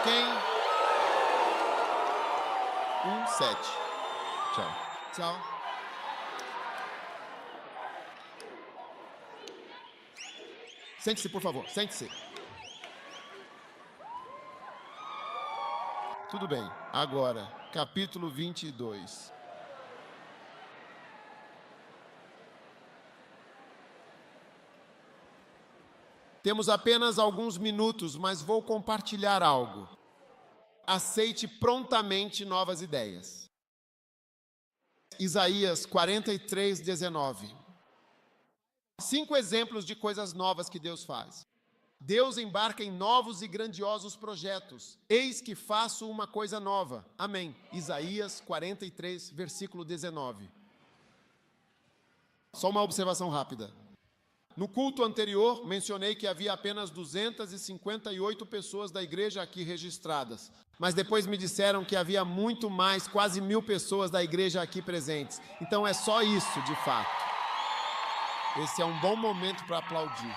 quem? 7. Tchau. Tchau. Sente-se, por favor. Sente-se. Tudo bem. Agora, capítulo 22. Temos apenas alguns minutos, mas vou compartilhar algo. Aceite prontamente novas ideias. Isaías 43, 19. 5 exemplos de coisas novas que Deus faz. Deus embarca em novos e grandiosos projetos. Eis que faço uma coisa nova. Amém. Isaías 43, versículo 19. Só uma observação rápida. No culto anterior, mencionei que havia apenas 258 pessoas da igreja aqui registradas. Mas depois me disseram que havia muito mais, quase 1000 pessoas da igreja aqui presentes. Então é só isso, de fato. Esse é um bom momento para aplaudir.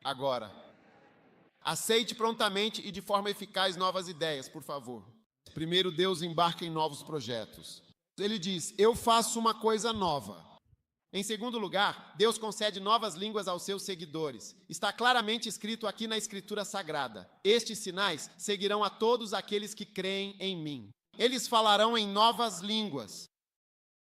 Agora, aceite prontamente e de forma eficaz novas ideias, por favor. Primeiro, Deus embarca em novos projetos. Ele diz, eu faço uma coisa nova. Em segundo lugar, Deus concede novas línguas aos seus seguidores. Está claramente escrito aqui na Escritura Sagrada. Estes sinais seguirão a todos aqueles que creem em mim. Eles falarão em novas línguas.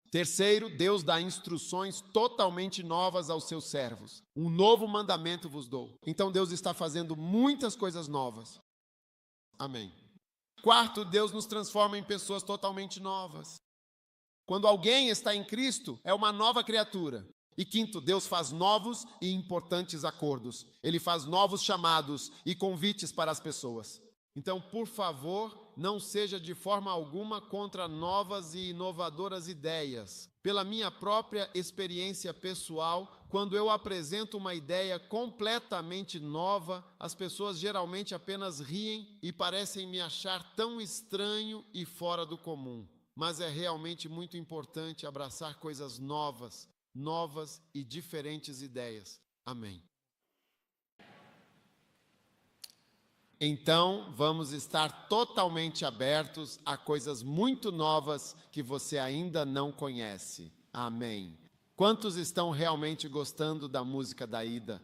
Terceiro, Deus dá instruções totalmente novas aos seus servos. Um novo mandamento vos dou. Então Deus está fazendo muitas coisas novas. Amém. Quarto, Deus nos transforma em pessoas totalmente novas. Quando alguém está em Cristo, é uma nova criatura. E quinto, Deus faz novos e importantes acordos. Ele faz novos chamados e convites para as pessoas. Então, por favor, não seja de forma alguma contra novas e inovadoras ideias. Pela minha própria experiência pessoal, quando eu apresento uma ideia completamente nova, as pessoas geralmente apenas riem e parecem me achar tão estranho e fora do comum. Mas é realmente muito importante abraçar coisas novas e diferentes ideias. Amém. Então, vamos estar totalmente abertos a coisas muito novas que você ainda não conhece. Amém. Quantos estão realmente gostando da música da Ida?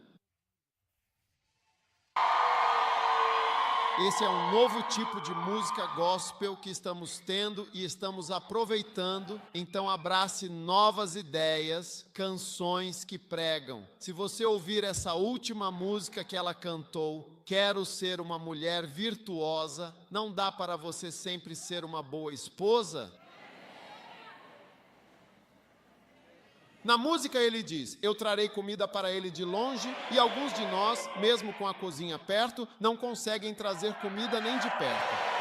Esse é um novo tipo de música gospel que estamos tendo e estamos aproveitando. Então abrace novas ideias, canções que pregam. Se você ouvir essa última música que ela cantou, Quero Ser Uma Mulher Virtuosa, não dá para você sempre ser uma boa esposa? Na música ele diz, eu trarei comida para ele de longe, e alguns de nós, mesmo com a cozinha perto, não conseguem trazer comida nem de perto.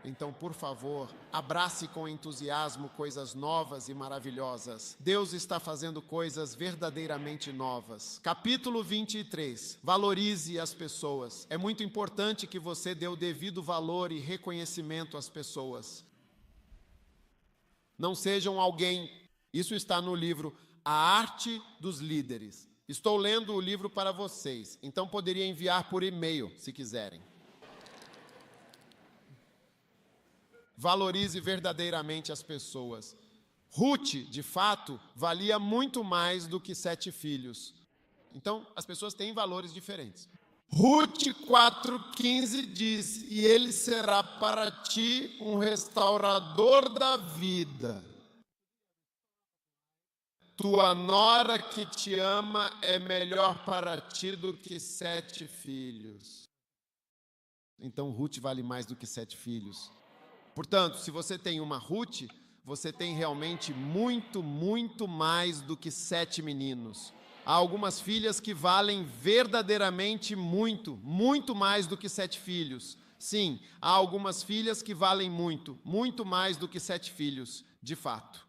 Então, por favor, abrace com entusiasmo coisas novas e maravilhosas. Deus está fazendo coisas verdadeiramente novas. Capítulo 23. Valorize as pessoas. É muito importante que você dê o devido valor e reconhecimento às pessoas. Não sejam alguém... Isso está no livro A Arte dos Líderes. Estou lendo o livro para vocês, então poderia enviar por e-mail, se quiserem. Valorize verdadeiramente as pessoas. Ruth, de fato, valia muito mais do que 7 filhos. Então, as pessoas têm valores diferentes. Ruth 4,15 diz, e ele será para ti um restaurador da vida. Tua nora que te ama é melhor para ti do que 7 filhos. Então, Ruth vale mais do que 7 filhos. Portanto, se você tem uma Ruth, você tem realmente muito mais do que 7 meninos. Há algumas filhas que valem verdadeiramente muito mais do que 7 filhos. Sim, há algumas filhas que valem muito mais do que 7 filhos, de fato.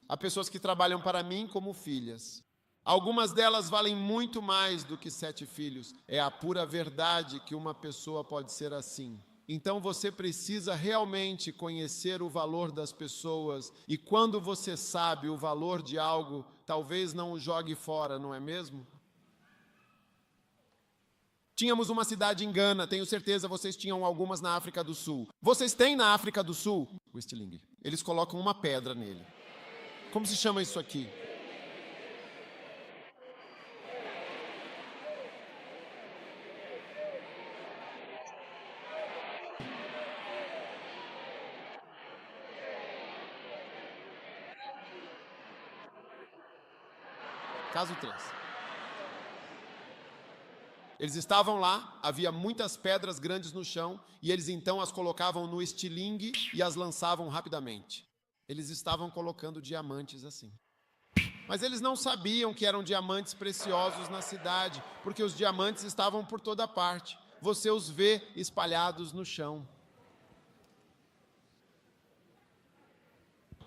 Há pessoas que trabalham para mim como filhas. Algumas delas valem muito mais do que 7 filhos. É a pura verdade que uma pessoa pode ser assim. Então você precisa realmente conhecer o valor das pessoas. E quando você sabe o valor de algo, talvez não o jogue fora, não é mesmo? Tínhamos uma cidade em Gana, tenho certeza vocês tinham algumas na África do Sul. Vocês têm na África do Sul o estilingue. Eles colocam uma pedra nele. Como se chama isso aqui? Caso 3. Eles estavam lá, havia muitas pedras grandes no chão, e eles então as colocavam no estilingue e as lançavam rapidamente. Eles estavam colocando diamantes assim. Mas eles não sabiam que eram diamantes preciosos na cidade, porque os diamantes estavam por toda parte. Você os vê espalhados no chão.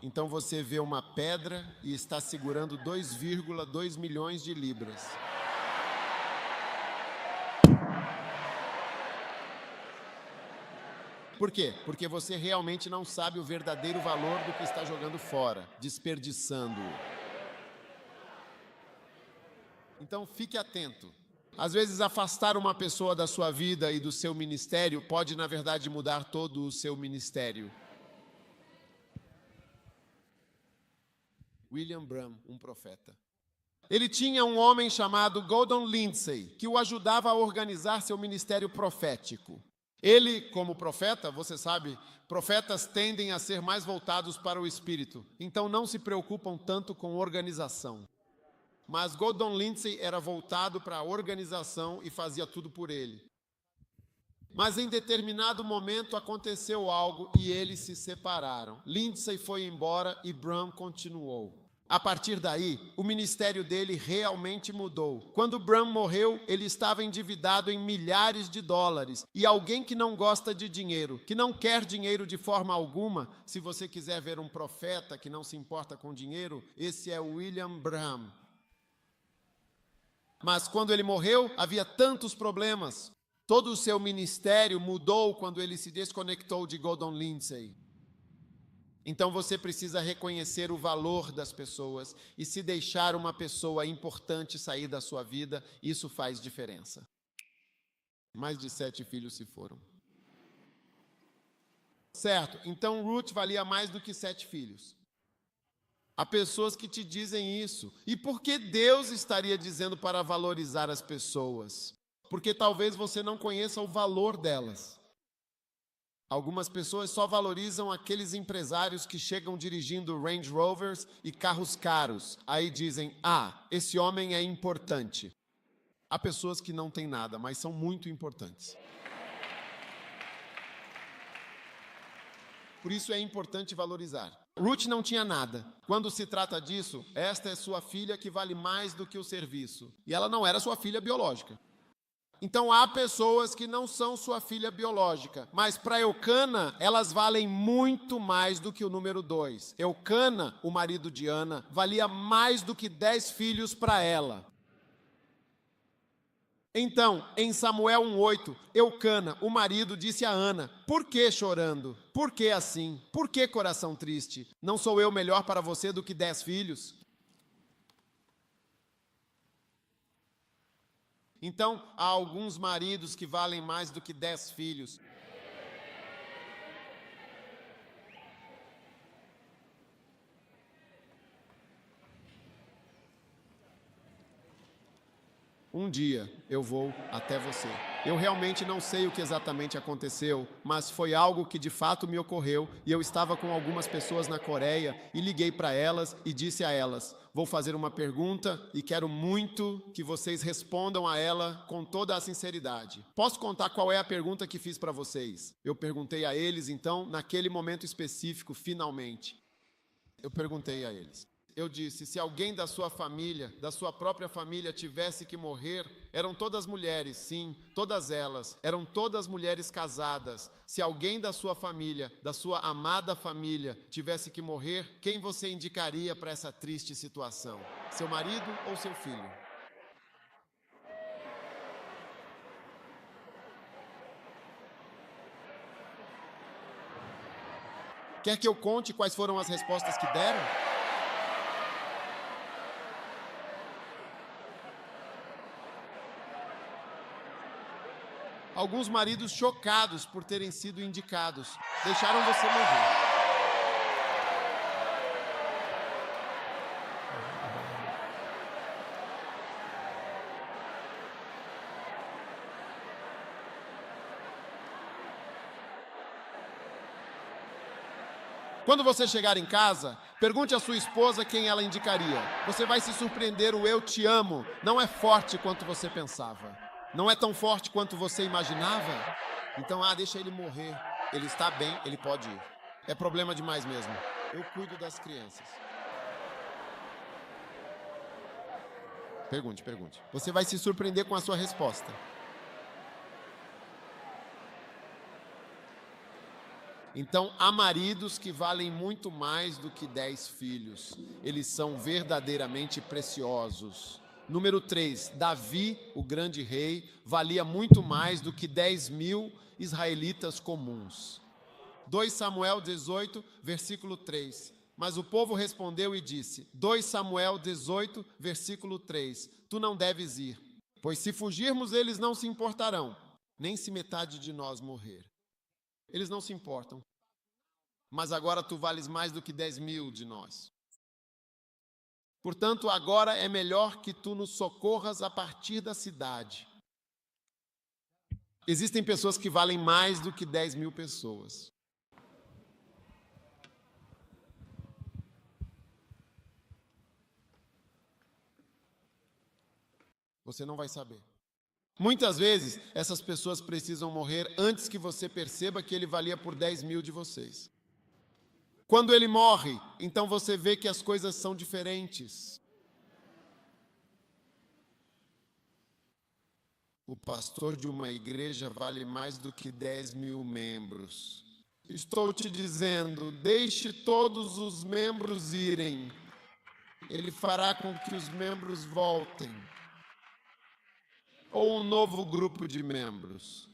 Então você vê uma pedra e está segurando 2,2 milhões de libras. Por quê? Porque você realmente não sabe o verdadeiro valor do que está jogando fora, desperdiçando-o. Então fique atento. Às vezes afastar uma pessoa da sua vida e do seu ministério pode, na verdade, mudar todo o seu ministério. William Branham, um profeta. Ele tinha um homem chamado Gordon Lindsay, que o ajudava a organizar seu ministério profético. Ele, como profeta, você sabe, profetas tendem a ser mais voltados para o espírito, então não se preocupam tanto com organização. Mas Gordon Lindsay era voltado para a organização e fazia tudo por ele. Mas em determinado momento aconteceu algo e eles se separaram. Lindsay foi embora e Branham continuou. A partir daí, o ministério dele realmente mudou. Quando Branham morreu, ele estava endividado em milhares de dólares. E alguém que não gosta de dinheiro, que não quer dinheiro de forma alguma, se você quiser ver um profeta que não se importa com dinheiro, esse é William Branham. Mas quando ele morreu, havia tantos problemas. Todo o seu ministério mudou quando ele se desconectou de Gordon Lindsay. Então você precisa reconhecer o valor das pessoas e se deixar uma pessoa importante sair da sua vida, isso faz diferença. Mais de 7 filhos se foram. Certo, então Ruth valia mais do que 7 filhos. Há pessoas que te dizem isso. E por que Deus estaria dizendo para valorizar as pessoas? Porque talvez você não conheça o valor delas. Algumas pessoas só valorizam aqueles empresários que chegam dirigindo Range Rovers e carros caros. Aí dizem, esse homem é importante. Há pessoas que não têm nada, mas são muito importantes. Por isso é importante valorizar. Ruth não tinha nada. Quando se trata disso, esta é sua filha que vale mais do que o serviço. E ela não era sua filha biológica. Então há pessoas que não são sua filha biológica, mas para Eucana elas valem muito mais do que o número 2. Eucana, o marido de Ana, valia mais do que 10 filhos para ela. Então, em Samuel 1:8, Eucana, o marido, disse a Ana, por que chorando? Por que assim? Por que coração triste? Não sou eu melhor para você do que 10 filhos? Então, há alguns maridos que valem mais do que 10 filhos. Um dia eu vou até você. Eu realmente não sei o que exatamente aconteceu, mas foi algo que de fato me ocorreu e eu estava com algumas pessoas na Coreia e liguei para elas e disse a elas, vou fazer uma pergunta e quero muito que vocês respondam a ela com toda a sinceridade. Posso contar qual é a pergunta que fiz para vocês? Eu perguntei a eles, então, naquele momento específico, finalmente. Eu perguntei a eles, eu disse, se alguém da sua família, da sua própria família tivesse que morrer, eram todas mulheres, sim, todas elas, eram todas mulheres casadas. Se alguém da sua família, da sua amada família, tivesse que morrer, quem você indicaria para essa triste situação? Seu marido ou seu filho? Quer que eu conte quais foram as respostas que deram? Alguns maridos chocados por terem sido indicados, deixaram você morrer. Quando você chegar em casa, pergunte à sua esposa quem ela indicaria. Você vai se surpreender, o eu te amo não é forte quanto você pensava. Não é tão forte quanto você imaginava? Então, deixa ele morrer. Ele está bem, ele pode ir. É problema demais mesmo. Eu cuido das crianças. Pergunte. Você vai se surpreender com a sua resposta. Então, há maridos que valem muito mais do que 10 filhos. Eles são verdadeiramente preciosos. Número 3, Davi, o grande rei, valia muito mais do que 10.000 israelitas comuns. 2 Samuel 18, versículo 3. Mas o povo respondeu e disse, 2 Samuel 18, versículo 3, tu não deves ir, pois se fugirmos eles não se importarão, nem se metade de nós morrer. Eles não se importam. Mas agora tu vales mais do que 10.000 de nós. Portanto, agora é melhor que tu nos socorras a partir da cidade. Existem pessoas que valem mais do que 10.000 pessoas. Você não vai saber. Muitas vezes, essas pessoas precisam morrer antes que você perceba que ele valia por 10.000 de vocês. Quando ele morre, então você vê que as coisas são diferentes. O pastor de uma igreja vale mais do que 10.000 membros. Estou te dizendo, deixe todos os membros irem. Ele fará com que os membros voltem. Ou um novo grupo de membros.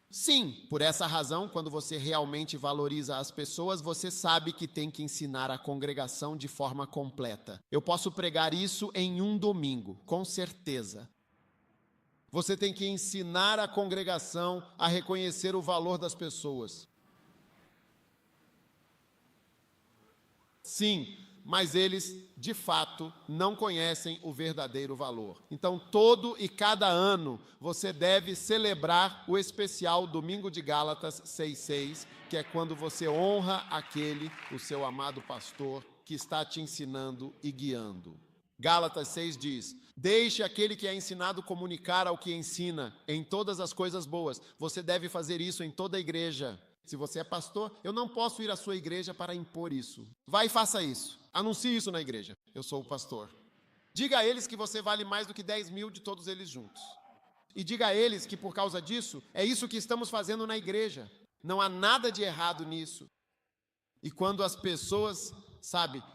Sim, por essa razão, quando você realmente valoriza as pessoas, você sabe que tem que ensinar a congregação de forma completa. Eu posso pregar isso em um domingo, com certeza. Você tem que ensinar a congregação a reconhecer o valor das pessoas. Sim, mas eles, de fato, não conhecem o verdadeiro valor. Então, todo e cada ano, você deve celebrar o especial Domingo de Gálatas 6:6, que é quando você honra aquele, o seu amado pastor, que está te ensinando e guiando. Gálatas 6 diz, deixe aquele que é ensinado comunicar ao que ensina em todas as coisas boas. Você deve fazer isso em toda a igreja. Se você é pastor, eu não posso ir à sua igreja para impor isso. Vai e faça isso. Anuncie isso na igreja. Eu sou o pastor. Diga a eles que você vale mais do que 10.000 de todos eles juntos. E diga a eles que por causa disso, é isso que estamos fazendo na igreja. Não há nada de errado nisso. E quando as pessoas,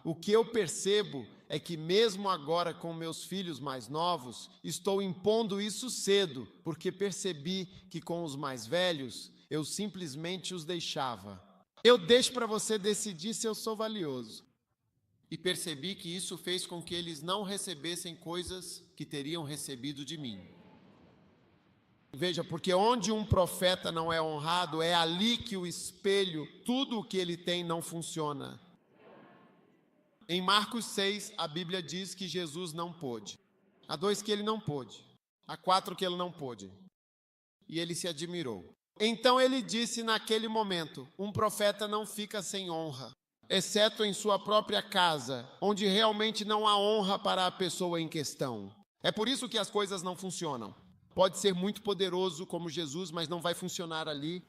o que eu percebo é que mesmo agora com meus filhos mais novos, estou impondo isso cedo, porque percebi que com os mais velhos, eu simplesmente os deixava. Eu deixo para você decidir se eu sou valioso. E percebi que isso fez com que eles não recebessem coisas que teriam recebido de mim. Veja, porque onde um profeta não é honrado, é ali que o espelho, tudo o que ele tem não funciona. Em Marcos 6, a Bíblia diz que Jesus não pôde. Há 2 que ele não pôde. Há 4 que ele não pôde. E ele se admirou. Então ele disse naquele momento, um profeta não fica sem honra, exceto em sua própria casa, onde realmente não há honra para a pessoa em questão. É por isso que as coisas não funcionam. Pode ser muito poderoso como Jesus, mas não vai funcionar ali.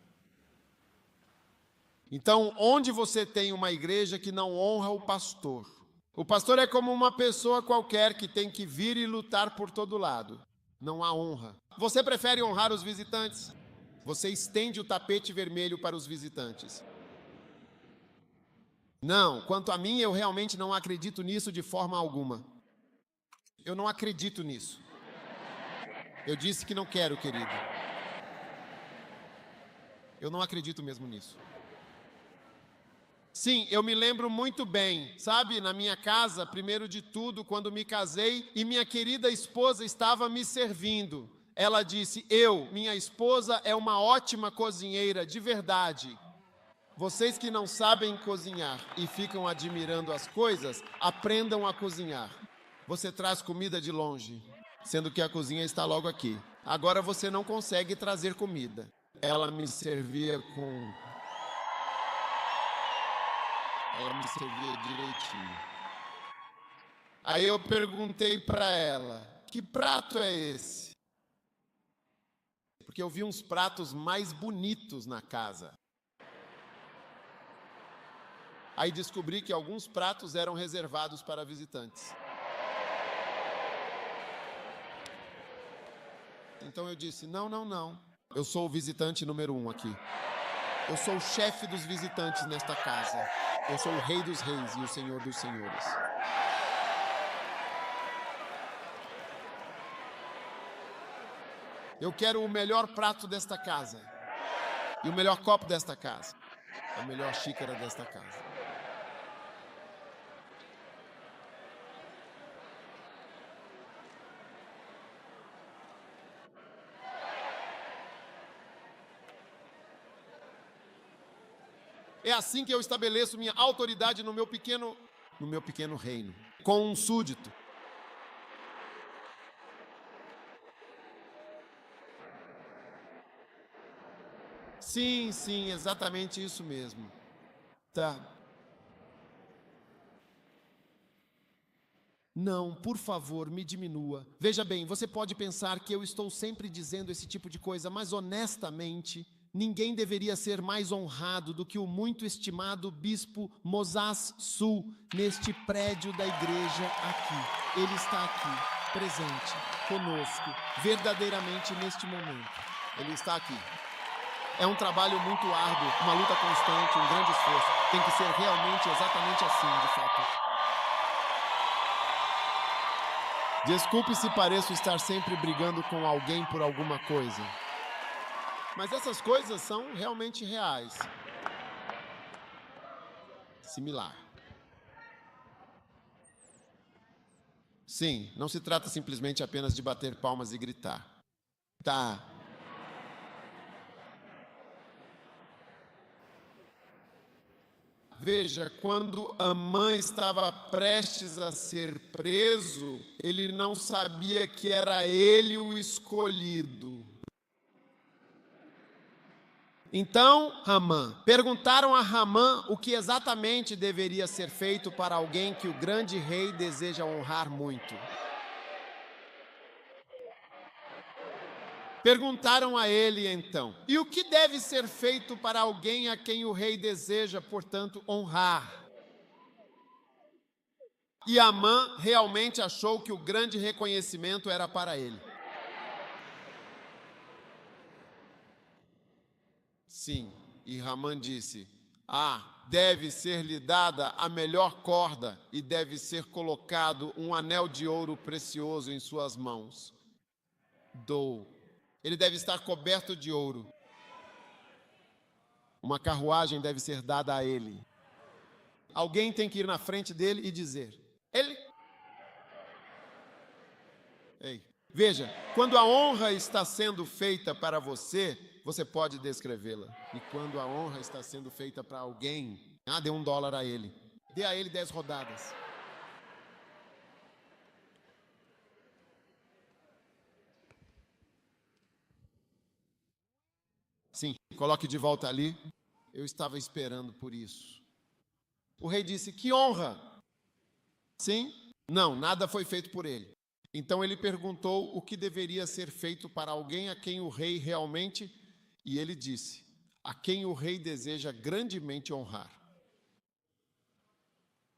Então, onde você tem uma igreja que não honra o pastor é como uma pessoa qualquer que tem que vir e lutar por todo lado. Não há honra. Você prefere honrar os visitantes? Você estende o tapete vermelho para os visitantes. Não, quanto a mim, eu realmente não acredito nisso de forma alguma. Eu não acredito nisso. Eu disse que não quero, querido. Eu não acredito mesmo nisso. Sim, eu me lembro muito bem, sabe, na minha casa, primeiro de tudo, quando me casei e minha querida esposa estava me servindo. Ela disse, minha esposa é uma ótima cozinheira, de verdade. Vocês que não sabem cozinhar e ficam admirando as coisas, aprendam a cozinhar. Você traz comida de longe, sendo que a cozinha está logo aqui. Agora você não consegue trazer comida. Ela me servia direitinho. Aí eu perguntei para ela, que prato é esse? Porque eu vi uns pratos mais bonitos na casa. Aí descobri que alguns pratos eram reservados para visitantes. Então eu disse, não. Eu sou o visitante número 1 aqui. Eu sou o chefe dos visitantes nesta casa. Eu sou o rei dos reis e o senhor dos senhores. Eu quero o melhor prato desta casa. E o melhor copo desta casa. A melhor xícara desta casa. É assim que eu estabeleço minha autoridade no meu pequeno reino, com um súdito. Sim, exatamente isso mesmo. Tá. Não, por favor, me diminua. Veja bem, você pode pensar que eu estou sempre dizendo esse tipo de coisa, mas honestamente, ninguém deveria ser mais honrado do que o muito estimado bispo Mosas Sul, neste prédio da igreja aqui. Ele está aqui, presente, conosco, verdadeiramente neste momento. Ele está aqui. É um trabalho muito árduo, uma luta constante, um grande esforço. Tem que ser realmente exatamente assim, de fato. Desculpe se pareço estar sempre brigando com alguém por alguma coisa. Mas essas coisas são realmente reais. Similar. Sim, não se trata simplesmente apenas de bater palmas e gritar. Tá. Veja, quando Amã estava prestes a ser preso, ele não sabia que era ele o escolhido. Então, perguntaram a Ramã o que exatamente deveria ser feito para alguém que o grande rei deseja honrar muito. Perguntaram a ele então, e o que deve ser feito para alguém a quem o rei deseja, portanto, honrar? E Amã realmente achou que o grande reconhecimento era para ele. Sim, e Ramã disse, deve ser-lhe dada a melhor corda e deve ser colocado um anel de ouro precioso em suas mãos. Ele deve estar coberto de ouro. Uma carruagem deve ser dada a ele. Alguém tem que ir na frente dele e dizer, ele. Ei, veja, quando a honra está sendo feita para você, você pode descrevê-la. E quando a honra está sendo feita para alguém, dê $1 a ele. Dê a ele 10 rodadas. Sim, coloque de volta ali. Eu estava esperando por isso. O rei disse, que honra? Sim? Não, nada foi feito por ele. Então ele perguntou o que deveria ser feito para alguém a quem o rei realmente... E ele disse, a quem o rei deseja grandemente honrar.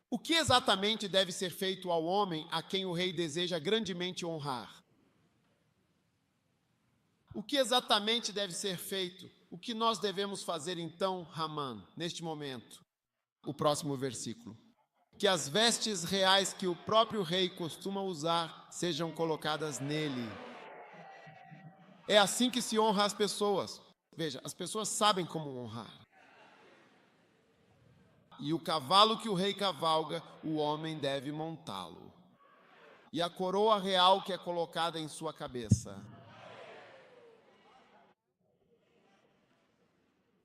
O que exatamente deve ser feito ao homem a quem o rei deseja grandemente honrar? O que exatamente deve ser feito? O que nós devemos fazer então, Haman, neste momento? O próximo versículo. Que as vestes reais que o próprio rei costuma usar sejam colocadas nele. É assim que se honra as pessoas. Veja, as pessoas sabem como honrar. E o cavalo que o rei cavalga, o homem deve montá-lo. E a coroa real que é colocada em sua cabeça.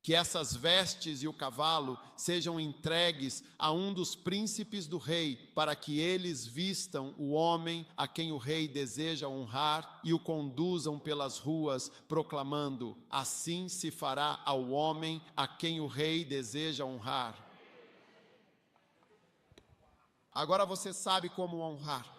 Que essas vestes e o cavalo sejam entregues a um dos príncipes do rei, para que eles vistam o homem a quem o rei deseja honrar e o conduzam pelas ruas, proclamando: assim se fará ao homem a quem o rei deseja honrar. Agora você sabe como honrar.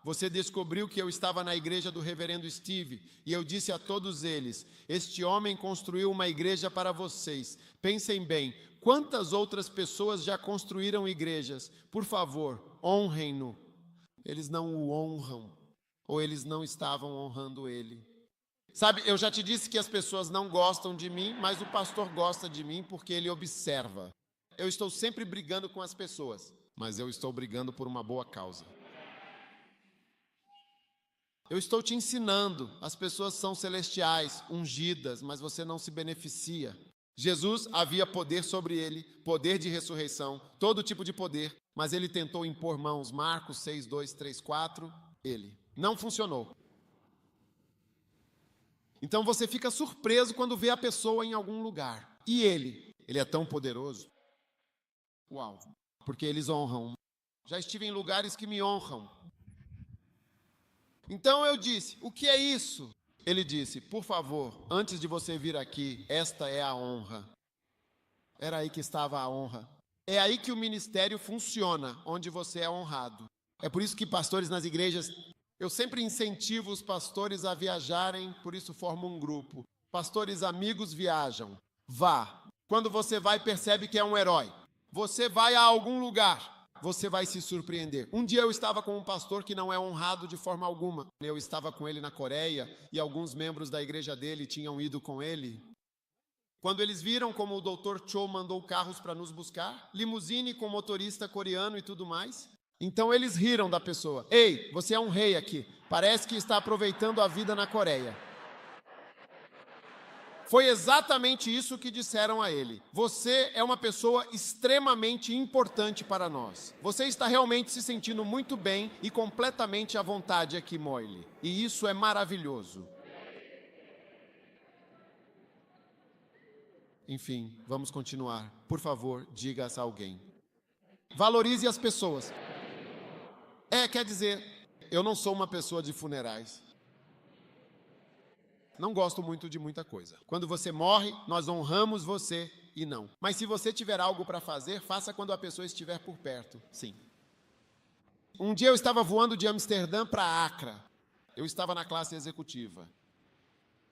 Você descobriu que eu estava na igreja do reverendo Steve e eu disse a todos eles: este homem construiu uma igreja para vocês. Pensem bem, quantas outras pessoas já construíram igrejas? Por favor, honrem-no. Eles não o honram, ou eles não estavam honrando ele. Sabe, eu já te disse que as pessoas não gostam de mim, mas o pastor gosta de mim porque ele observa. Eu estou sempre brigando com as pessoas, mas eu estou brigando por uma boa causa. Eu estou te ensinando, as pessoas são celestiais, ungidas, mas você não se beneficia. Jesus havia poder sobre ele, poder de ressurreição, todo tipo de poder, mas ele tentou impor mãos. Marcos 6, 2, 3, 4, ele. Não funcionou. Então você fica surpreso quando vê a pessoa em algum lugar. E ele é tão poderoso. Uau, porque eles honram. Já estive em lugares que me honram. Então eu disse: o que é isso? Ele disse: por favor, antes de você vir aqui, esta é a honra. Era aí que estava a honra. É aí que o ministério funciona, onde você é honrado. É por isso que pastores nas igrejas, eu sempre incentivo os pastores a viajarem, por isso formo um grupo. Pastores amigos viajam. Vá. Quando você vai, percebe que é um herói. Você vai a algum lugar, você vai se surpreender. Um dia eu estava com um pastor que não é honrado de forma alguma. Eu estava com ele na Coreia e alguns membros da igreja dele tinham ido com ele. Quando eles viram como o Dr. Cho mandou carros para nos buscar, limusine com motorista coreano e tudo mais, então eles riram da pessoa. Ei, você é um rei aqui, parece que está aproveitando a vida na Coreia. Foi exatamente isso que disseram a ele. Você é uma pessoa extremamente importante para nós. Você está realmente se sentindo muito bem e completamente à vontade aqui, Moile. E isso é maravilhoso. Enfim, vamos continuar. Por favor, diga a alguém. Valorize as pessoas. Quer dizer, eu não sou uma pessoa de funerais. Não gosto muito de muita coisa. Quando você morre, nós honramos você e não. Mas se você tiver algo para fazer, faça quando a pessoa estiver por perto. Sim. Um dia eu estava voando de Amsterdã para Accra. Eu estava na classe executiva.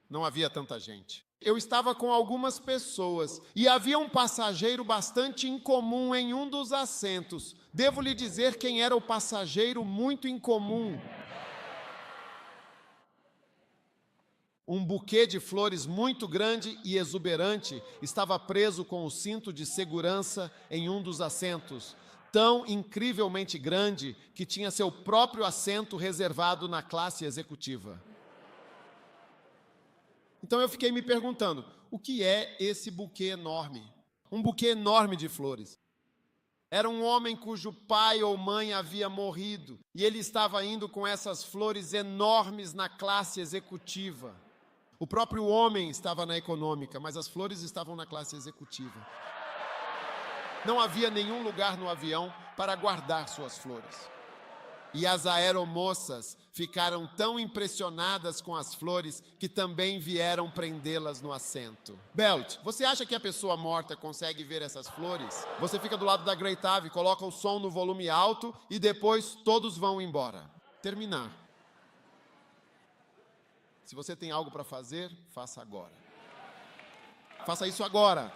Não havia tanta gente. Eu estava com algumas pessoas e havia um passageiro bastante incomum em um dos assentos. Devo lhe dizer quem era o passageiro muito incomum. Um buquê de flores muito grande e exuberante estava preso com o cinto de segurança em um dos assentos, tão incrivelmente grande que tinha seu próprio assento reservado na classe executiva. Então eu fiquei me perguntando, o que é esse buquê enorme? Um buquê enorme de flores. Era um homem cujo pai ou mãe havia morrido e ele estava indo com essas flores enormes na classe executiva. O próprio homem estava na econômica, mas as flores estavam na classe executiva. Não havia nenhum lugar no avião para guardar suas flores. E as aeromoças ficaram tão impressionadas com as flores que também vieram prendê-las no assento. Belt, você acha que a pessoa morta consegue ver essas flores? Você fica do lado da Great Ave, coloca o som no volume alto e depois todos vão embora. Terminar. Se você tem algo para fazer, faça agora. Faça isso agora.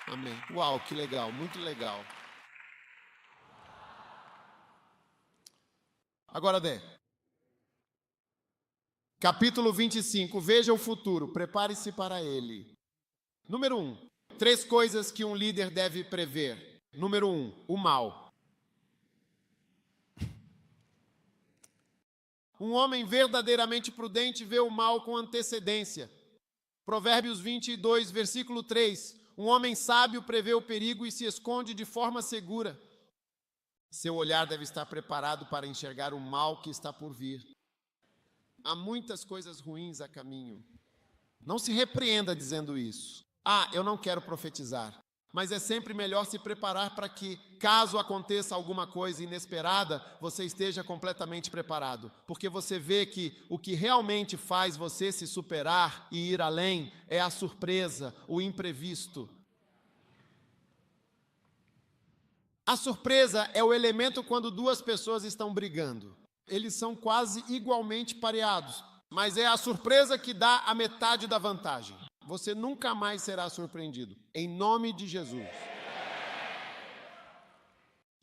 Amém. Uau, que legal, muito legal. Agora, Dé. Capítulo 25, veja o futuro, prepare-se para ele. Número 1, 3 coisas que um líder deve prever. Número 1, o mal. Um homem verdadeiramente prudente vê o mal com antecedência. Provérbios 22, versículo 3. Um homem sábio prevê o perigo e se esconde de forma segura. Seu olhar deve estar preparado para enxergar o mal que está por vir. Há muitas coisas ruins a caminho. Não se repreenda dizendo isso. Eu não quero profetizar. Mas é sempre melhor se preparar para que, caso aconteça alguma coisa inesperada, você esteja completamente preparado. Porque você vê que o que realmente faz você se superar e ir além é a surpresa, o imprevisto. A surpresa é o elemento quando duas pessoas estão brigando. Eles são quase igualmente pareados, mas é a surpresa que dá a metade da vantagem. Você nunca mais será surpreendido, em nome de Jesus.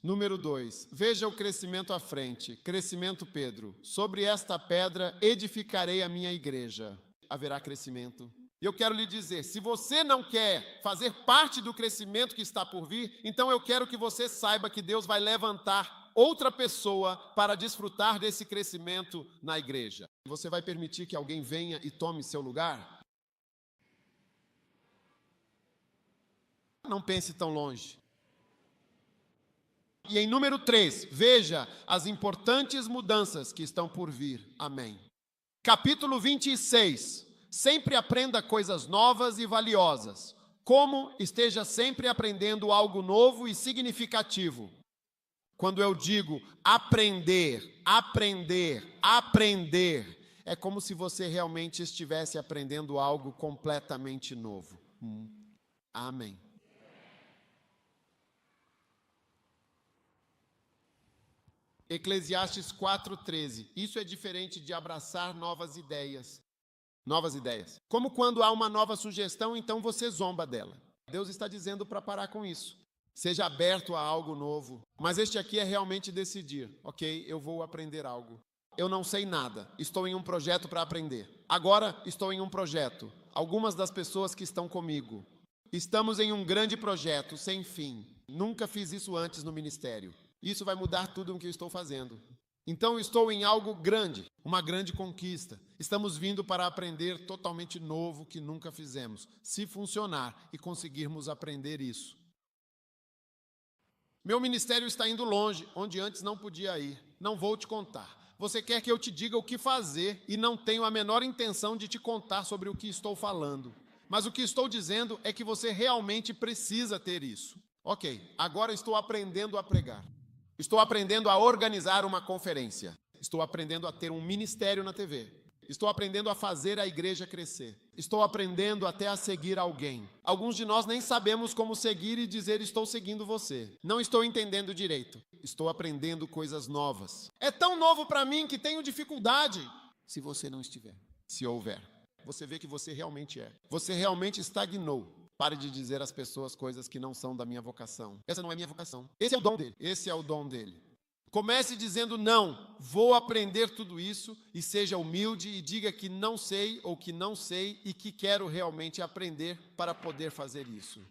Número 2, veja o crescimento à frente. Crescimento, Pedro. Sobre esta pedra edificarei a minha igreja. Haverá crescimento. E eu quero lhe dizer, se você não quer fazer parte do crescimento que está por vir, então eu quero que você saiba que Deus vai levantar outra pessoa para desfrutar desse crescimento na igreja. Você vai permitir que alguém venha e tome seu lugar? Não pense tão longe. E em número 3, veja as importantes mudanças que estão por vir. Amém. Capítulo 26. Sempre aprenda coisas novas e valiosas. Como esteja sempre aprendendo algo novo e significativo. Quando eu digo aprender, aprender, aprender, é como se você realmente estivesse aprendendo algo completamente novo. Amém. Eclesiastes 4:13. Isso é diferente de abraçar novas ideias. Novas ideias. Como quando há uma nova sugestão, então você zomba dela. Deus está dizendo para parar com isso. Seja aberto a algo novo. Mas este aqui é realmente decidir. Ok, eu vou aprender algo. Eu não sei nada. Estou em um projeto para aprender. Agora estou em um projeto. Algumas das pessoas que estão comigo. Estamos em um grande projeto, sem fim. Nunca fiz isso antes no ministério. Isso vai mudar tudo o que eu estou fazendo. Então estou em algo grande, uma grande conquista. Estamos vindo para aprender totalmente novo que nunca fizemos. Se funcionar e conseguirmos aprender isso. Meu ministério está indo longe, onde antes não podia ir. Não vou te contar. Você quer que eu te diga o que fazer e não tenho a menor intenção de te contar sobre o que estou falando. Mas o que estou dizendo é que você realmente precisa ter isso. Ok, agora estou aprendendo a pregar. Estou aprendendo a organizar uma conferência. Estou aprendendo a ter um ministério na TV. Estou aprendendo a fazer a igreja crescer. Estou aprendendo até a seguir alguém. Alguns de nós nem sabemos como seguir e dizer estou seguindo você. Não estou entendendo direito. Estou aprendendo coisas novas. É tão novo para mim que tenho dificuldade. Se você não estiver, se houver, você vê que você realmente é. Você realmente estagnou. Pare de dizer às pessoas coisas que não são da minha vocação. Essa não é minha vocação. Esse é o dom dele. Esse é o dom dele. Comece dizendo não, vou aprender tudo isso e seja humilde e diga que não sei ou que não sei e que quero realmente aprender para poder fazer isso.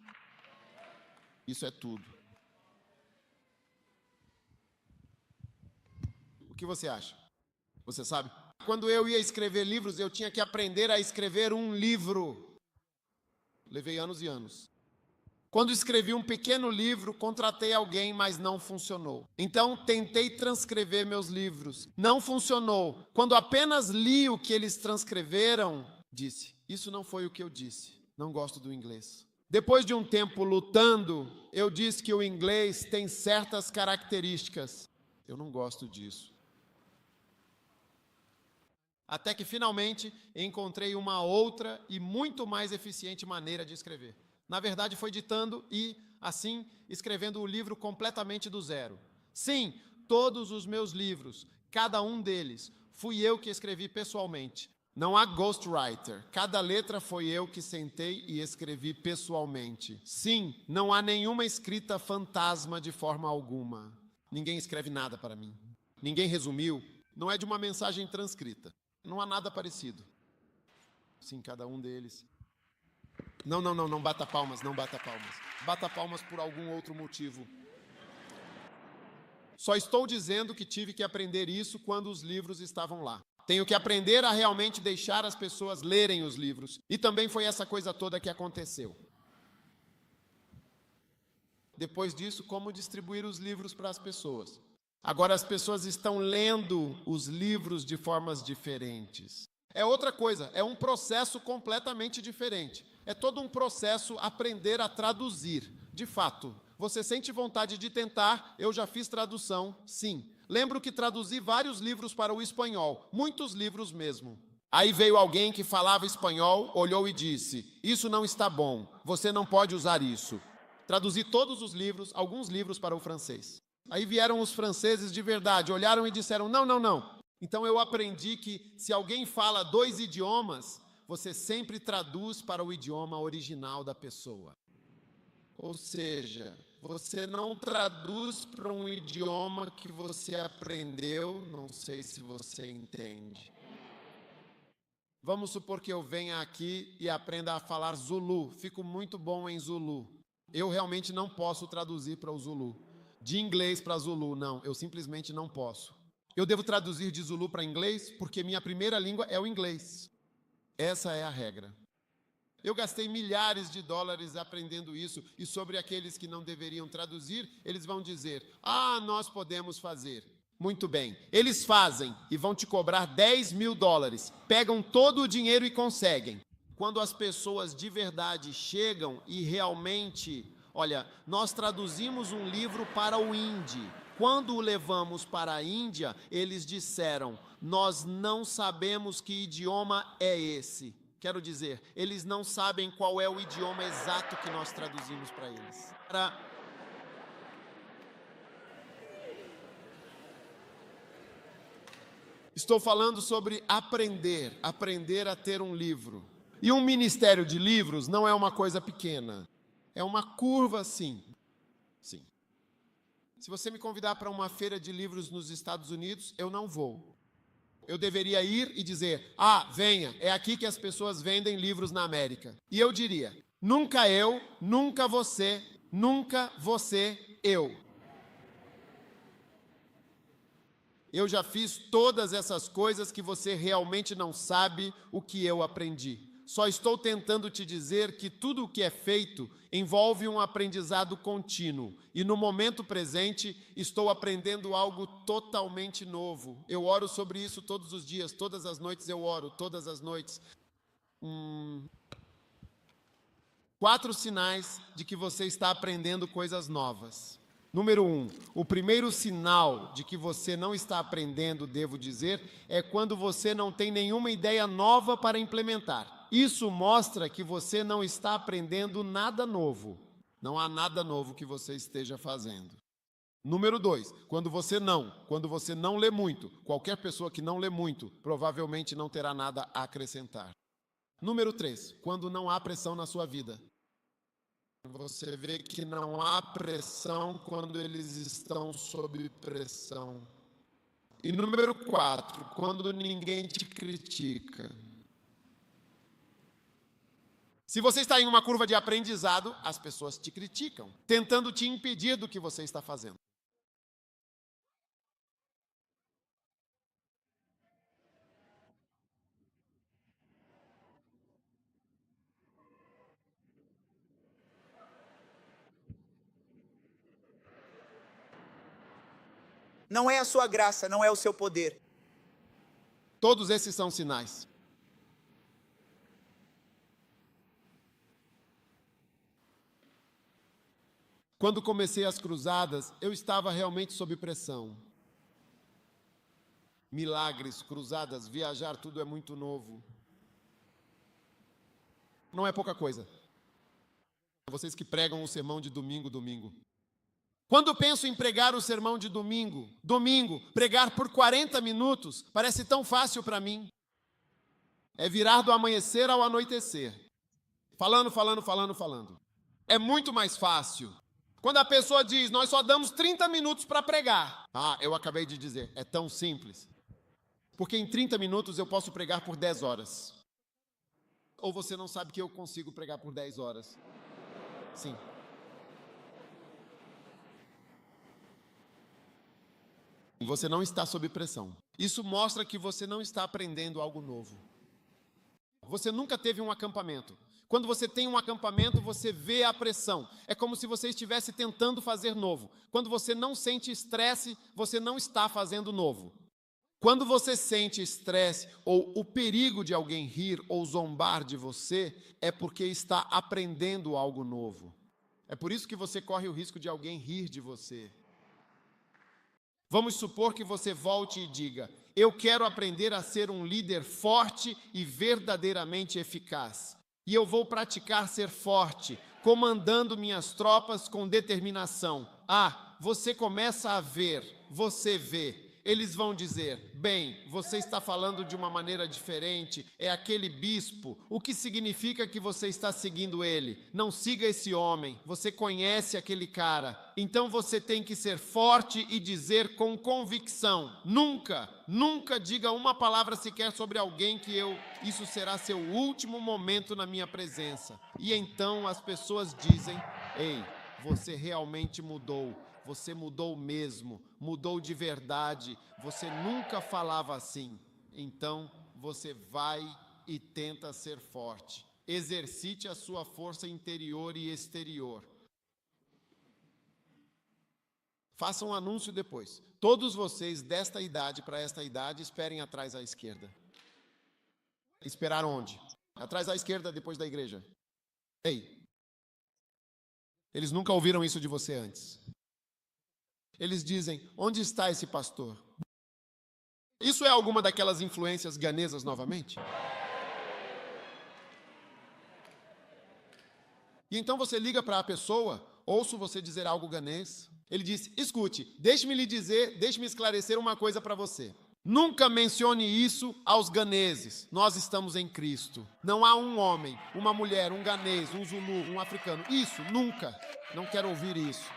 Isso é tudo. O que você acha? Você sabe? Quando eu ia escrever livros, eu tinha que aprender a escrever um livro. Levei anos e anos. Quando escrevi um pequeno livro, contratei alguém, mas não funcionou. Então, tentei transcrever meus livros. Não funcionou. Quando apenas li o que eles transcreveram, disse, isso não foi o que eu disse. Não gosto do inglês. Depois de um tempo lutando, eu disse que o inglês tem certas características. Eu não gosto disso. Até que, finalmente, encontrei uma outra e muito mais eficiente maneira de escrever. Na verdade, foi ditando e, assim, escrevendo o livro completamente do zero. Sim, todos os meus livros, cada um deles, fui eu que escrevi pessoalmente. Não há ghostwriter. Cada letra foi eu que sentei e escrevi pessoalmente. Sim, não há nenhuma escrita fantasma de forma alguma. Ninguém escreve nada para mim. Ninguém resumiu. Não é de uma mensagem transcrita. Não há nada parecido. Sim, cada um deles. Não bata palmas, não bata palmas. Bata palmas por algum outro motivo. Só estou dizendo que tive que aprender isso quando os livros estavam lá. Tenho que aprender a realmente deixar as pessoas lerem os livros. E também foi essa coisa toda que aconteceu. Depois disso, como distribuir os livros para as pessoas? Agora as pessoas estão lendo os livros de formas diferentes. É outra coisa, é um processo completamente diferente. É todo um processo aprender a traduzir. De fato, você sente vontade de tentar? Eu já fiz tradução, sim. Lembro que traduzi vários livros para o espanhol, muitos livros mesmo. Aí veio alguém que falava espanhol, olhou e disse: isso não está bom, você não pode usar isso. Traduzi todos os livros, alguns livros para o francês. Aí vieram os franceses de verdade, olharam e disseram: não. Então eu aprendi que se alguém fala 2 idiomas, você sempre traduz para o idioma original da pessoa. Ou seja, você não traduz para um idioma que você aprendeu, não sei se você entende. Vamos supor que eu venha aqui e aprenda a falar Zulu. Fico muito bom em Zulu. Eu realmente não posso traduzir para o Zulu. De inglês para Zulu, não. Eu simplesmente não posso. Eu devo traduzir de Zulu para inglês porque minha primeira língua é o inglês. Essa é a regra. Eu gastei milhares de dólares aprendendo isso, e sobre aqueles que não deveriam traduzir, eles vão dizer: nós podemos fazer. Muito bem, eles fazem e vão te cobrar 10 mil dólares, pegam todo o dinheiro e conseguem. Quando as pessoas de verdade chegam e realmente, olha, nós traduzimos um livro para o hindi. Quando o levamos para a Índia, eles disseram: nós não sabemos que idioma é esse. Quero dizer, eles não sabem qual é o idioma exato que nós traduzimos para eles. Estou falando sobre aprender a ter um livro. E um ministério de livros não é uma coisa pequena. É uma curva, sim. Sim. Se você me convidar para uma feira de livros nos Estados Unidos, eu não vou. Eu deveria ir e dizer: venha, é aqui que as pessoas vendem livros na América. E eu diria: nunca eu, nunca você, eu. Eu já fiz todas essas coisas que você realmente não sabe o que eu aprendi. Só estou tentando te dizer que tudo o que é feito envolve um aprendizado contínuo. E no momento presente, estou aprendendo algo totalmente novo. Eu oro sobre isso todos os dias, todas as noites eu oro, todas as noites. 4 sinais de que você está aprendendo coisas novas. Número 1, o primeiro sinal de que você não está aprendendo, devo dizer, é quando você não tem nenhuma ideia nova para implementar. Isso mostra que você não está aprendendo nada novo. Não há nada novo que você esteja fazendo. Número 2, quando você não lê muito. Qualquer pessoa que não lê muito, provavelmente não terá nada a acrescentar. Número 3, quando não há pressão na sua vida. Você vê que não há pressão quando eles estão sob pressão. E número 4, quando ninguém te critica. Se você está em uma curva de aprendizado, as pessoas te criticam, tentando te impedir do que você está fazendo. Não é a sua graça, não é o seu poder. Todos esses são sinais. Quando comecei as cruzadas, eu estava realmente sob pressão. Milagres, cruzadas, viajar, tudo é muito novo. Não é pouca coisa. Vocês que pregam o sermão de domingo. Quando penso em pregar o sermão de domingo, pregar por 40 minutos, parece tão fácil para mim. É virar do amanhecer ao anoitecer. Falando. É muito mais fácil. Quando a pessoa diz, nós só damos 30 minutos para pregar. Ah, eu acabei de dizer, é tão simples. Porque em 30 minutos eu posso pregar por 10 horas. Ou você não sabe que eu consigo pregar por 10 horas? Sim. Você não está sob pressão. Isso mostra que você não está aprendendo algo novo. Você nunca teve um acampamento. Quando você tem um acampamento, você vê a pressão. É como se você estivesse tentando fazer novo. Quando você não sente estresse, você não está fazendo novo. Quando você sente estresse ou o perigo de alguém rir ou zombar de você, é porque está aprendendo algo novo. É por isso que você corre o risco de alguém rir de você. Vamos supor que você volte e diga: eu quero aprender a ser um líder forte e verdadeiramente eficaz. E eu vou praticar ser forte, comandando minhas tropas com determinação. Ah, você começa a ver, você vê. Eles vão dizer: bem, você está falando de uma maneira diferente, é aquele bispo. O que significa que você está seguindo ele? Não siga esse homem, você conhece aquele cara. Então você tem que ser forte e dizer com convicção: nunca diga uma palavra sequer sobre alguém isso será seu último momento na minha presença. E então as pessoas dizem: ei, você realmente mudou. Você mudou mesmo, mudou de verdade, você nunca falava assim. Então, você vai e tenta ser forte. Exercite a sua força interior e exterior. Faça um anúncio depois. Todos vocês desta idade para esta idade, esperem atrás à esquerda. Esperar onde? Atrás à esquerda, depois da igreja. Ei, eles nunca ouviram isso de você antes. Eles dizem: onde está esse pastor? Isso é alguma daquelas influências ganesas novamente? E então você liga para a pessoa, ouço você dizer algo ganês. Ele diz: escute, deixe-me esclarecer uma coisa para você. Nunca mencione isso aos ganeses. Nós estamos em Cristo. Não há um homem, uma mulher, um ganês, um zulu, um africano. Isso, nunca. Não quero ouvir isso.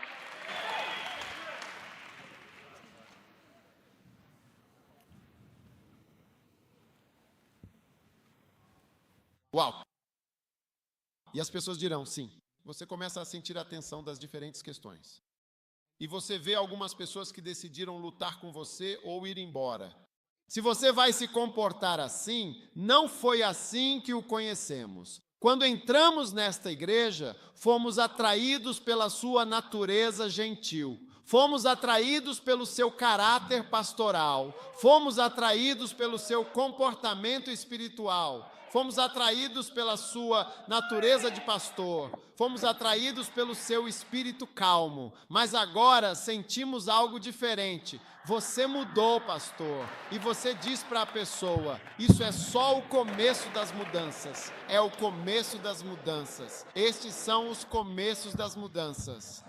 Uau! E as pessoas dirão: sim. Você começa a sentir a tensão das diferentes questões. E você vê algumas pessoas que decidiram lutar com você ou ir embora. Se você vai se comportar assim, não foi assim que o conhecemos. Quando entramos nesta igreja, fomos atraídos pela sua natureza gentil. Fomos atraídos pelo seu caráter pastoral. Fomos atraídos pelo seu comportamento espiritual. Fomos atraídos pela sua natureza de pastor. Fomos atraídos pelo seu espírito calmo. Mas agora sentimos algo diferente. Você mudou, pastor. E você diz para a pessoa: isso é só o começo das mudanças. É o começo das mudanças. Estes são os começos das mudanças.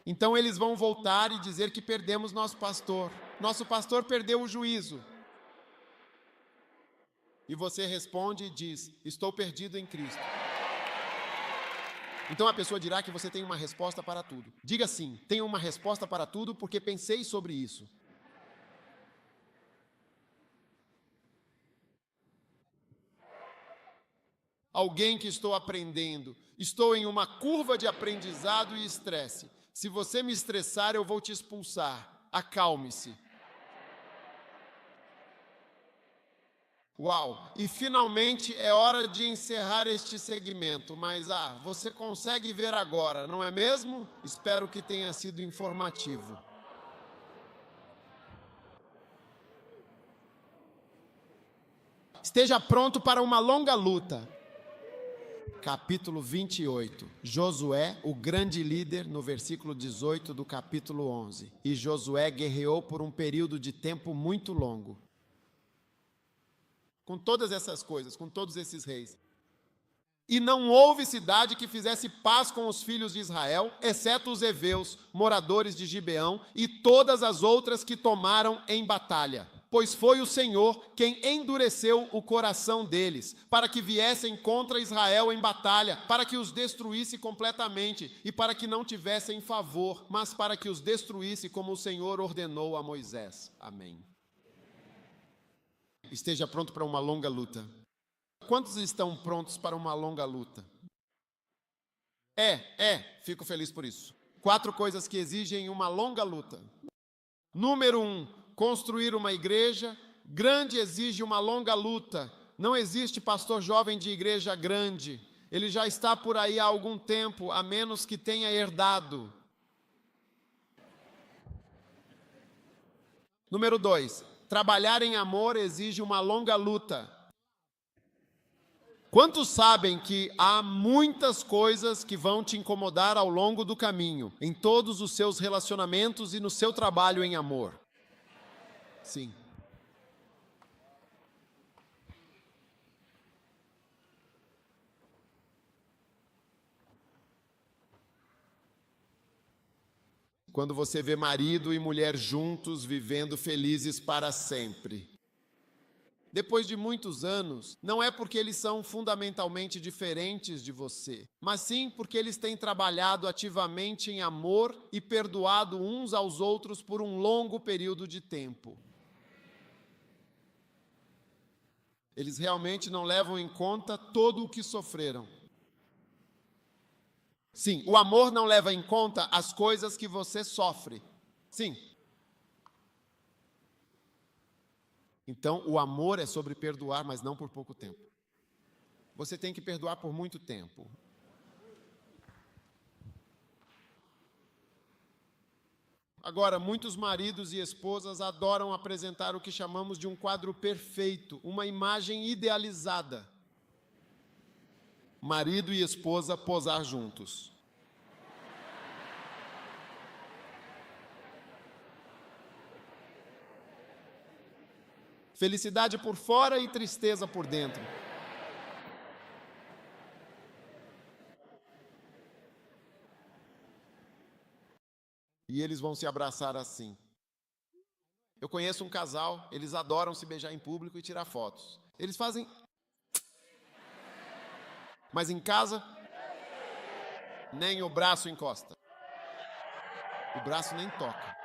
Então eles vão voltar e dizer que perdemos nosso pastor. Nosso pastor perdeu o juízo. E você responde e diz: estou perdido em Cristo. Então a pessoa dirá que você tem uma resposta para tudo. Diga sim, tenho uma resposta para tudo porque pensei sobre isso. Alguém que estou aprendendo. Estou em uma curva de aprendizado e estresse. Se você me estressar, eu vou te expulsar. Acalme-se. Uau! E finalmente é hora de encerrar este segmento, mas você consegue ver agora, não é mesmo? Espero que tenha sido informativo. Esteja pronto para uma longa luta. Capítulo 28. Josué, o grande líder, no versículo 18 do capítulo 11. E Josué guerreou por um período de tempo muito longo. Com todas essas coisas, com todos esses reis. E não houve cidade que fizesse paz com os filhos de Israel, exceto os heveus, moradores de Gibeão, e todas as outras que tomaram em batalha. Pois foi o Senhor quem endureceu o coração deles, para que viessem contra Israel em batalha, para que os destruísse completamente, e para que não tivessem favor, mas para que os destruísse como o Senhor ordenou a Moisés. Amém. Esteja pronto para uma longa luta. Quantos estão prontos para uma longa luta? Fico feliz por isso. 4 coisas que exigem uma longa luta. Número 1, construir uma igreja grande exige uma longa luta. Não existe pastor jovem de igreja grande. Ele já está por aí há algum tempo, a menos que tenha herdado. Número 2, trabalhar em amor exige uma longa luta. Quantos sabem que há muitas coisas que vão te incomodar ao longo do caminho, em todos os seus relacionamentos e no seu trabalho em amor? Sim. Quando você vê marido e mulher juntos vivendo felizes para sempre. Depois de muitos anos, não é porque eles são fundamentalmente diferentes de você, mas sim porque eles têm trabalhado ativamente em amor e perdoado uns aos outros por um longo período de tempo. Eles realmente não levam em conta todo o que sofreram. Sim, o amor não leva em conta as coisas que você sofre. Sim. Então, o amor é sobre perdoar, mas não por pouco tempo. Você tem que perdoar por muito tempo. Agora, muitos maridos e esposas adoram apresentar o que chamamos de um quadro perfeito, uma imagem idealizada. Marido e esposa posar juntos. Felicidade por fora e tristeza por dentro. E eles vão se abraçar assim. Eu conheço um casal, eles adoram se beijar em público e tirar fotos. Eles fazem... Mas em casa, nem o braço encosta. O braço nem toca.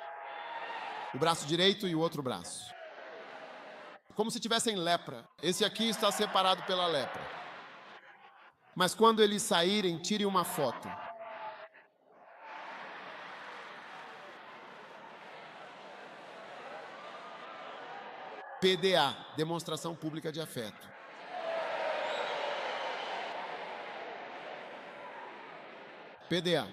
O braço direito e o outro braço. Como se tivessem lepra. Esse aqui está separado pela lepra. Mas quando eles saírem, tire uma foto. PDA, demonstração pública de afeto. PDA.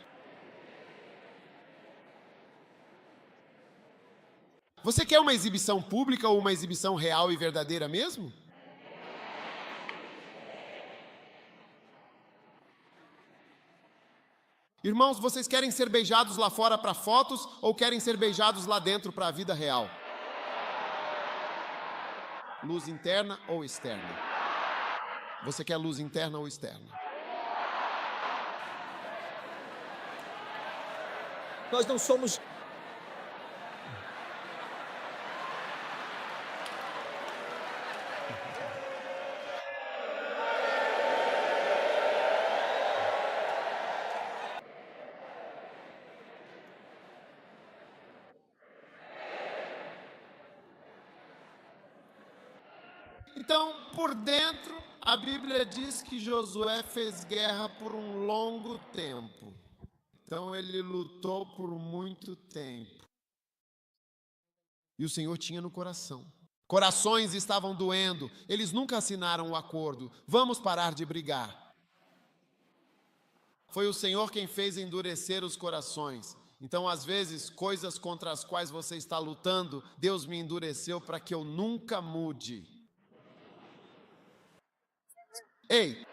Você quer uma exibição pública ou uma exibição real e verdadeira mesmo? Irmãos, vocês querem ser beijados lá fora para fotos ou querem ser beijados lá dentro para a vida real? Luz interna ou externa? Você quer luz interna ou externa? Nós não somos... Então, por dentro, a Bíblia diz que Josué fez guerra por um longo tempo. Então, ele lutou por muito tempo. E o Senhor tinha no coração. Corações estavam doendo. Eles nunca assinaram o acordo. Vamos parar de brigar. Foi o Senhor quem fez endurecer os corações. Então, às vezes, coisas contra as quais você está lutando, Deus me endureceu para que eu nunca mude. Ei,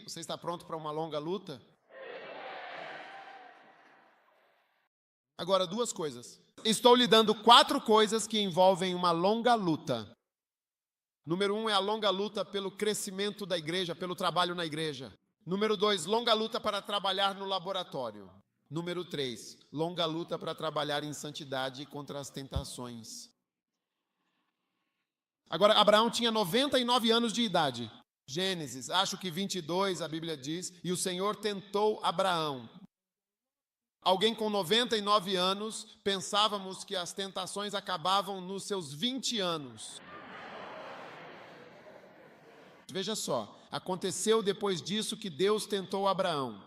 você está pronto para uma longa luta? Agora, 2 coisas. Estou lhe dando 4 coisas que envolvem uma longa luta. Número 1 é a longa luta pelo crescimento da igreja, pelo trabalho na igreja. Número 2, longa luta para trabalhar no laboratório. Número 3, longa luta para trabalhar em santidade contra as tentações. Agora, Abraão tinha 99 anos de idade. Gênesis, acho que 22, a Bíblia diz, e o Senhor tentou Abraão. Alguém com 99 anos, pensávamos que as tentações acabavam nos seus 20 anos. Veja só, aconteceu depois disso que Deus tentou Abraão.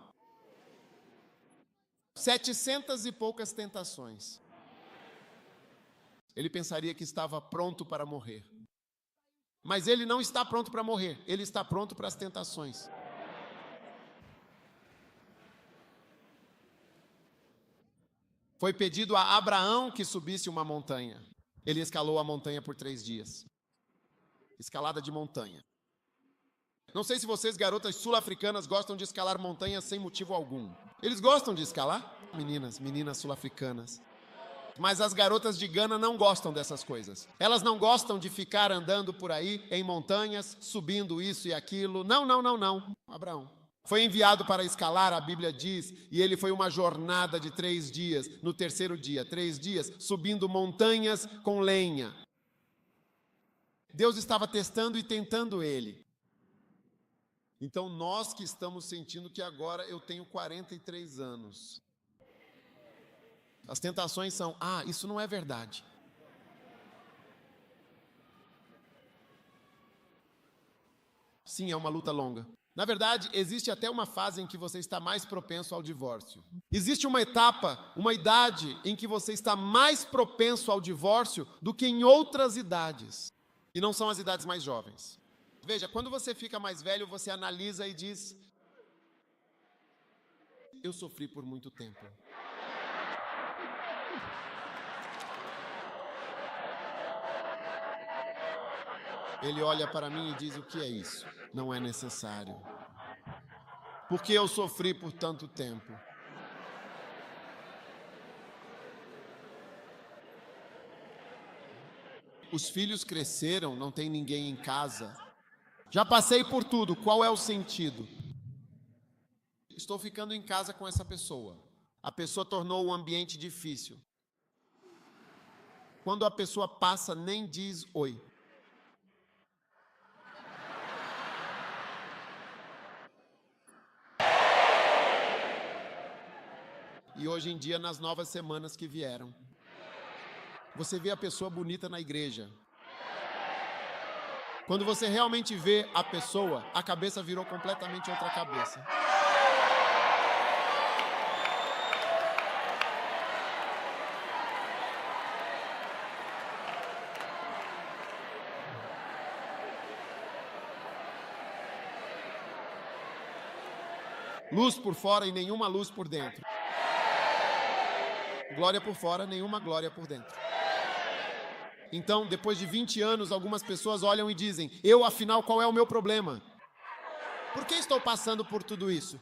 700 e poucas tentações. Ele pensaria que estava pronto para morrer. Mas ele não está pronto para morrer, ele está pronto para as tentações. Foi pedido a Abraão que subisse uma montanha. Ele escalou a montanha por 3 dias. Escalada de montanha. Não sei se vocês, garotas sul-africanas, gostam de escalar montanhas sem motivo algum. Eles gostam de escalar? Meninas sul-africanas. Mas as garotas de Gana não gostam dessas coisas. Elas não gostam de ficar andando por aí em montanhas, subindo isso e aquilo. Não. Abraão foi enviado para escalar, a Bíblia diz, e ele foi uma jornada de 3 dias. No terceiro dia, 3 dias, subindo montanhas com lenha. Deus estava testando e tentando ele. Então nós que estamos sentindo que agora eu tenho 43 anos. As tentações são, isso não é verdade. Sim, é uma luta longa. Na verdade, existe até uma fase em que você está mais propenso ao divórcio. Existe uma etapa, uma idade em que você está mais propenso ao divórcio do que em outras idades. E não são as idades mais jovens. Veja, quando você fica mais velho, você analisa e diz: eu sofri por muito tempo. Ele olha para mim e diz: o que é isso? Não é necessário. Porque eu sofri por tanto tempo. Os filhos cresceram, não tem ninguém em casa. Já passei por tudo, qual é o sentido? Estou ficando em casa com essa pessoa. A pessoa tornou o ambiente difícil. Quando a pessoa passa, nem diz oi. E hoje em dia, nas novas semanas que vieram, você vê a pessoa bonita na igreja. Quando você realmente vê a pessoa, a cabeça virou completamente outra cabeça. Luz por fora e nenhuma luz por dentro. Glória por fora, nenhuma glória por dentro. Então, depois de 20 anos, algumas pessoas olham e dizem: eu, afinal, qual é o meu problema? Por que estou passando por tudo isso?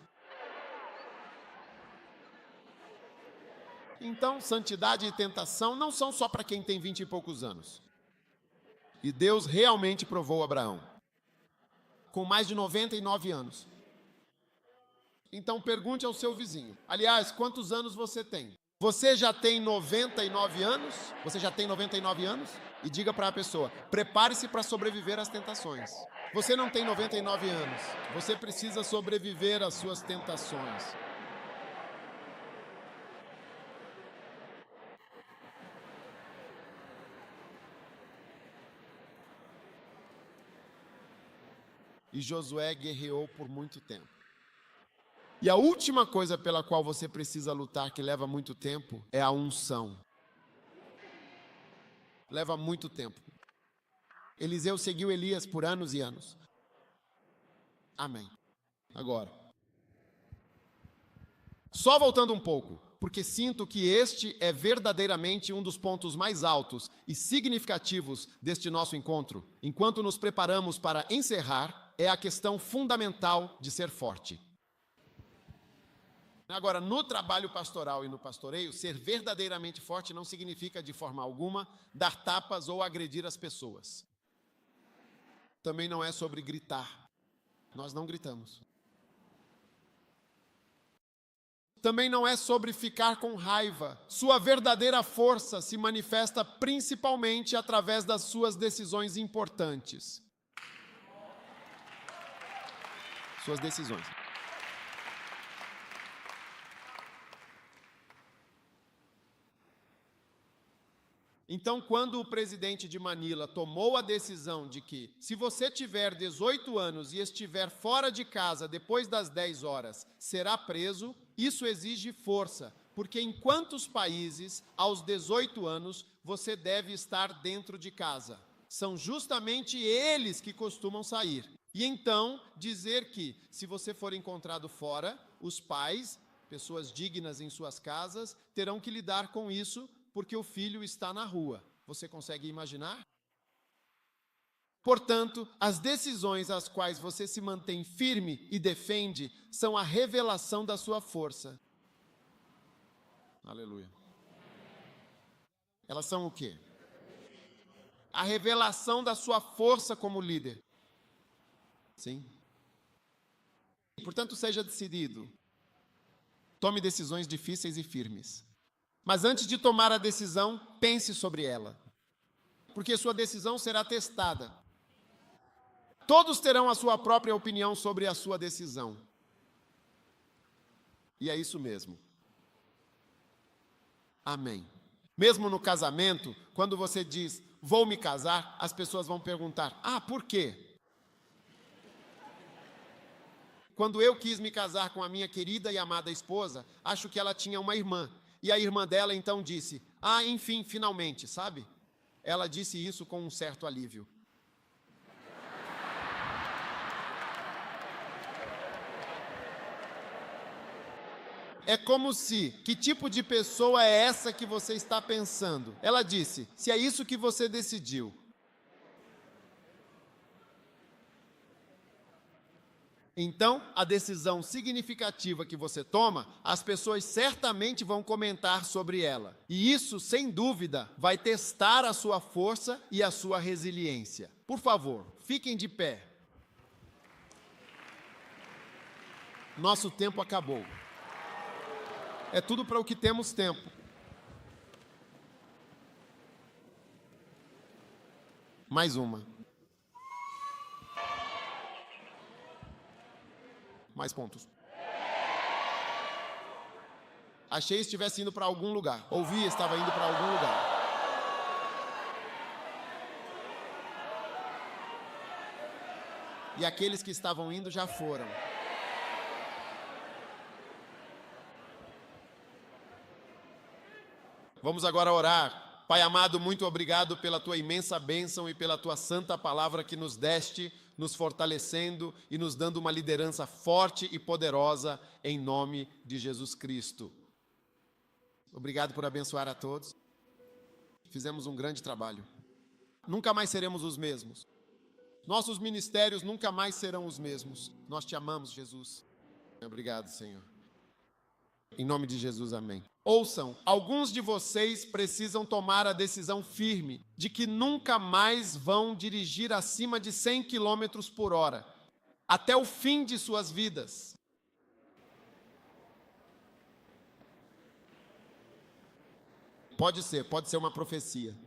Então, santidade e tentação não são só para quem tem 20 e poucos anos. E Deus realmente provou Abraão, com mais de 99 anos. Então, pergunte ao seu vizinho. Aliás, quantos anos você tem? Você já tem 99 anos? Você já tem 99 anos? E diga para a pessoa: prepare-se para sobreviver às tentações. Você não tem 99 anos. Você precisa sobreviver às suas tentações. E Josué guerreou por muito tempo. E a última coisa pela qual você precisa lutar, que leva muito tempo, é a unção. Leva muito tempo. Eliseu seguiu Elias por anos e anos. Amém. Agora, só voltando um pouco, porque sinto que este é verdadeiramente um dos pontos mais altos e significativos deste nosso encontro. Enquanto nos preparamos para encerrar, é a questão fundamental de ser forte. Agora, no trabalho pastoral e no pastoreio, ser verdadeiramente forte não significa, de forma alguma, dar tapas ou agredir as pessoas. também não é sobre gritar. Nós não gritamos. Também não é sobre ficar com raiva. Sua verdadeira força se manifesta principalmente através das suas decisões importantes. Suas decisões. Então, quando o presidente de Manila tomou a decisão de que, se você tiver 18 anos e estiver fora de casa depois das 10 horas, será preso, isso exige força, porque em quantos países, aos 18 anos, você deve estar dentro de casa? São justamente eles que costumam sair. E então, dizer que, se você for encontrado fora, os pais, pessoas dignas em suas casas, terão que lidar com isso, porque o filho está na rua. Você consegue imaginar? Portanto, as decisões às quais você se mantém firme e defende são a revelação da sua força. Aleluia. Elas são o quê? A revelação da sua força como líder. Sim. Portanto, seja decidido. Tome decisões difíceis e firmes. Mas antes de tomar a decisão, pense sobre ela. Porque sua decisão será testada. Todos terão a sua própria opinião sobre a sua decisão. E é isso mesmo. Amém. Mesmo no casamento, quando você diz, vou me casar, as pessoas vão perguntar, por quê? Quando eu quis me casar com a minha querida e amada esposa, acho que ela tinha uma irmã. E a irmã dela então disse, enfim, finalmente, sabe? Ela disse isso com um certo alívio. É como se, que tipo de pessoa é essa que você está pensando? Ela disse, se é isso que você decidiu. Então, a decisão significativa que você toma, as pessoas certamente vão comentar sobre ela. E isso, sem dúvida, vai testar a sua força e a sua resiliência. Por favor, fiquem de pé. Nosso tempo acabou. É tudo para o que temos tempo. Mais uma. Mais pontos. Achei que estivesse indo para algum lugar. Ouvi, estava indo para algum lugar. E aqueles que estavam indo já foram. Vamos agora orar. Pai amado, muito obrigado pela tua imensa bênção e pela tua santa palavra que nos deste, nos fortalecendo e nos dando uma liderança forte e poderosa em nome de Jesus Cristo. Obrigado por abençoar a todos. Fizemos um grande trabalho. Nunca mais seremos os mesmos. Nossos ministérios nunca mais serão os mesmos. Nós te amamos, Jesus. Obrigado, Senhor. Em nome de Jesus, amém. Ouçam, alguns de vocês precisam tomar a decisão firme de que nunca mais vão dirigir acima de 100 km por hora, até o fim de suas vidas. Pode ser uma profecia.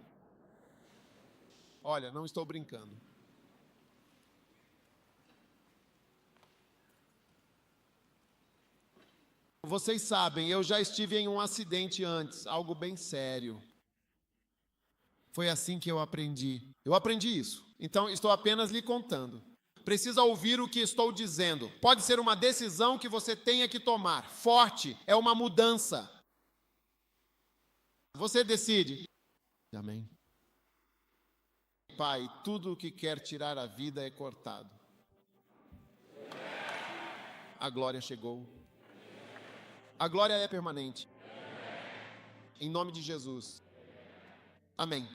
Olha, não estou brincando. Vocês sabem, eu já estive em um acidente antes, algo bem sério. Foi assim que eu aprendi. Eu aprendi isso. Então, estou apenas lhe contando. Precisa ouvir o que estou dizendo. Pode ser uma decisão que você tenha que tomar. Forte, é uma mudança. Você decide. Amém. Pai, tudo o que quer tirar a vida é cortado. A glória chegou. A glória é permanente. Em nome de Jesus. Amém.